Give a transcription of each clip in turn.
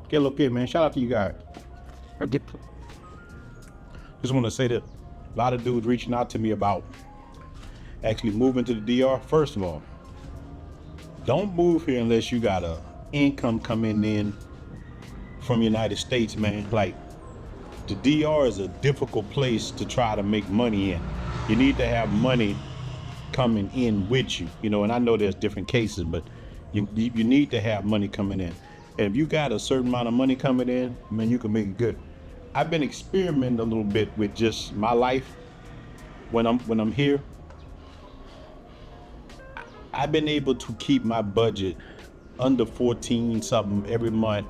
Que lo que, man. Shout out to you guys. Just want to say that a lot of dudes reaching out to me about actually moving to the DR. First of all, don't move here unless you got a income coming in from the United States, man. Like, the DR is a difficult place to try to make money in. You need to have money coming in with you, you know, and I know there's different cases, but you need to have money coming in. And if you got a certain amount of money coming in, man, you can make it good. I've been experimenting a little bit with just my life when I'm here. I've been able to keep my budget under 14 something every month,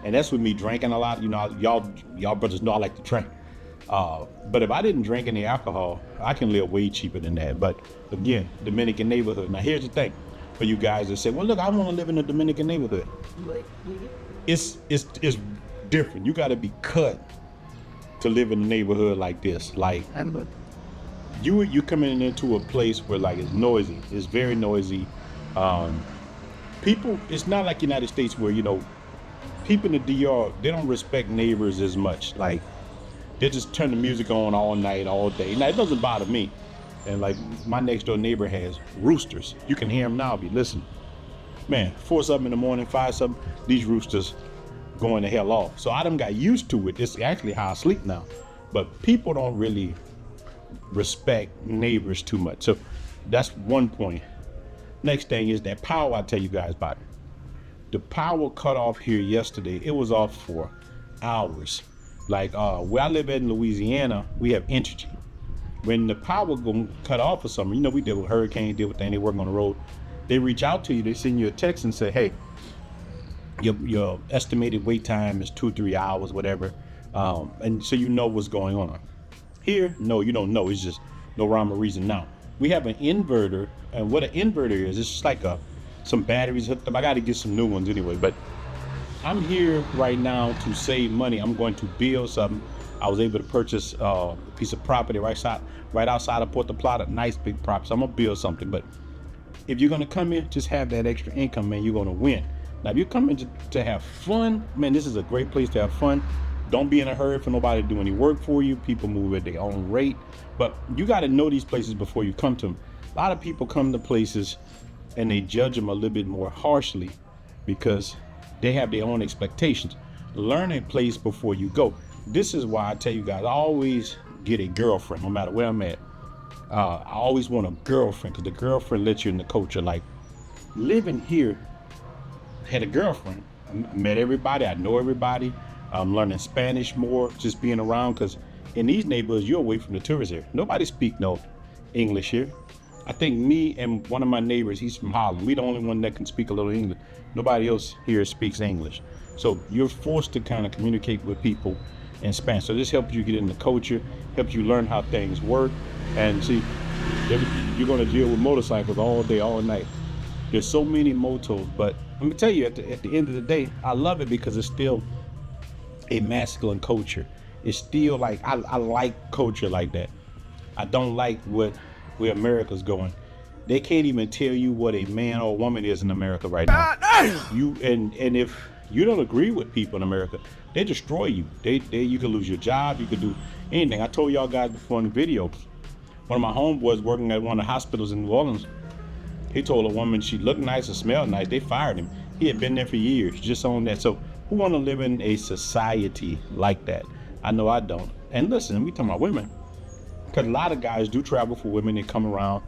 and that's with me drinking a lot. You know, y'all brothers know I like to drink. But if I didn't drink any alcohol, I can live way cheaper than that. But again, Dominican neighborhood. Now here's the thing, for you guys that say, well, look, I want to live in a Dominican neighborhood. It's different. You got to be cut to live in a neighborhood like this. Like, you coming into a place where like it's noisy. It's very noisy. People, it's not like United States where, you know, people in the DR, they don't respect neighbors as much. Like, they just turn the music on all night, all day. Now, it doesn't bother me. And like, my next door neighbor has roosters. You can hear them now if you listen. Man, 4 something in the morning, 5 something, these roosters going the hell off. So I done got used to it. It's actually how I sleep now. But people don't really respect neighbors too much. So that's one point. Next thing is that power I tell you guys about. The power cut off here yesterday. It was off for hours. Like where I live in Louisiana, we have energy. When the power go cut off or something, you know, we deal with hurricanes, deal with things, they work on the road. They reach out to you, they send you a text and say, hey, your estimated wait time is 2-3 hours, whatever. And so you know what's going on. Here, no, you don't know. It's just no rhyme or reason. Now, we have an inverter, and what an inverter is, it's just like some batteries hooked up. I got to get some new ones anyway, but I'm here right now to save money. I'm going to build something. I was able to purchase a piece of property right outside of Puerto Plata, nice big property. So I'm gonna build something. But if you're gonna come in, just have that extra income, man, you're gonna win. Now, if you're coming to have fun, man, this is a great place to have fun. Don't be in a hurry for nobody to do any work for you. People move at their own rate. But you gotta know these places before you come to them. A lot of people come to places and they judge them a little bit more harshly because they have their own expectations. Learn a place before you go. This is why I tell you guys, I always get a girlfriend, no matter where I'm at. I always want a girlfriend, because the girlfriend lets you in the culture. Like, living here, had a girlfriend. I met everybody, I know everybody. I'm learning Spanish more, just being around, because in these neighborhoods, you're away from the tourists here. Nobody speak no English here. I think me and one of my neighbors, he's from Holland. We're the only one that can speak a little English. Nobody else here speaks English. So you're forced to kind of communicate with people in Spanish. So this helps you get in the culture, helps you learn how things work. And see, you're gonna deal with motorcycles all day, all night. There's so many motos, but let me tell you, at the end of the day, I love it because it's still a masculine culture. It's still like, I like culture like that. I don't like where America's going. They can't even tell you what a man or woman is in America right now. And if you don't agree with people in America, they destroy you. You could lose your job, you could do anything. I told y'all guys before in the video, one of my homeboys working at one of the hospitals in New Orleans, he told a woman she looked nice and smelled nice. They fired him. He had been there for years, just on that. So who want to live in a society like that? I know I don't. And listen, we talking about women, because a lot of guys do travel for women. They come around.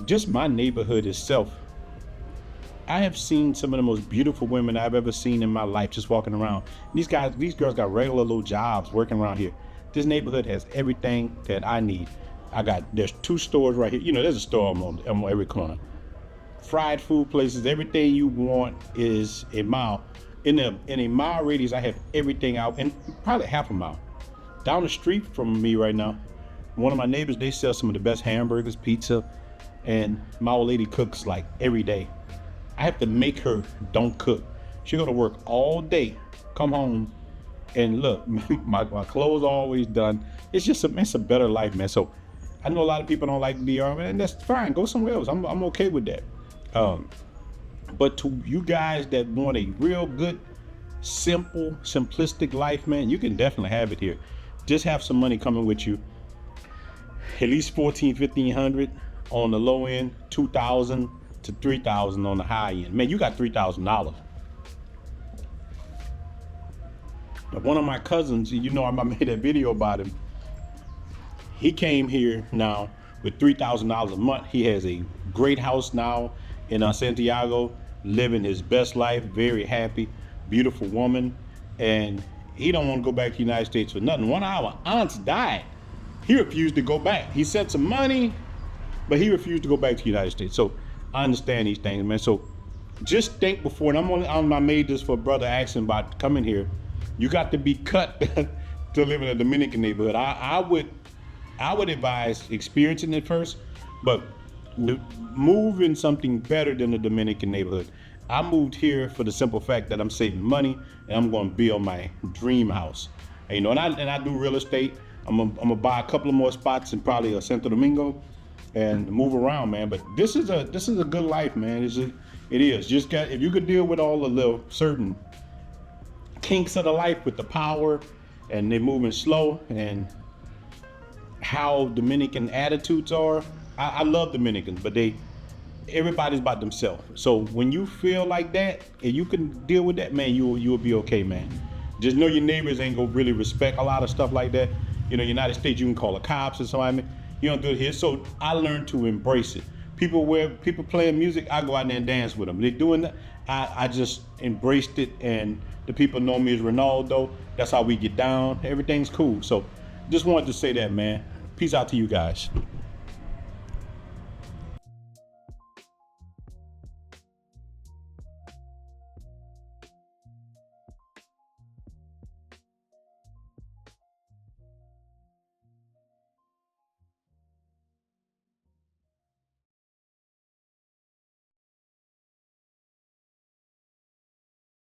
Just my neighborhood itself, I have seen some of the most beautiful women I've ever seen in my life just walking around. These girls got regular little jobs working around here. This neighborhood has everything that I need. There's 2 stores right here. You know, there's a store on every corner. Fried food places, everything you want is a mile. In a mile radius, I have everything out, and probably half a mile. Down the street from me right now, one of my neighbors, they sell some of the best hamburgers, pizza, and my old lady cooks like every day. I have to make her don't cook. She go to work all day, come home, and look, my clothes are always done. It's just it's a better life, man. So I know a lot of people don't like DR, man, and that's fine. Go somewhere else. I'm okay with that. But to you guys that want a real good simple, simplistic life, man, you can definitely have it here. Just have some money coming with you. At least 14, 1500 on the low end, 2,000 to 3,000 on the high end. Man, you got $3,000. One of my cousins, you know, I made that video about him. He came here now with $3,000 a month. He has a great house now in Santiago, living his best life, very happy, beautiful woman, and he don't want to go back to the United States for nothing. One of our aunts died. He refused to go back. He sent some money, but he refused to go back to the United States. So I understand these things, man. So just think before, and I made this for a brother asking about coming here. You got to be cut to live in a Dominican neighborhood. I would advise experiencing it first, but move in something better than the Dominican neighborhood. I moved here for the simple fact that I'm saving money and I'm going to build my dream house. And, you know, and I do real estate. I'm gonna buy a couple of more spots in probably Santo Domingo and move around, man. But this is a good life, man. It is. Just if you could deal with all the little certain kinks of the life with the power and they're moving slow and how Dominican attitudes are. I love Dominicans, but everybody's about themselves. So when you feel like that, and you can deal with that, man, you'll be okay, man. Just know your neighbors ain't gonna really respect a lot of stuff like that. You know, United States, you can call the cops or something. You don't do it here. So I learned to embrace it. People playing music, I go out there and dance with them. They're doing that. I just embraced it, and the people know me as Ronaldo. That's how we get down. Everything's cool. So just wanted to say that, man. Peace out to you guys.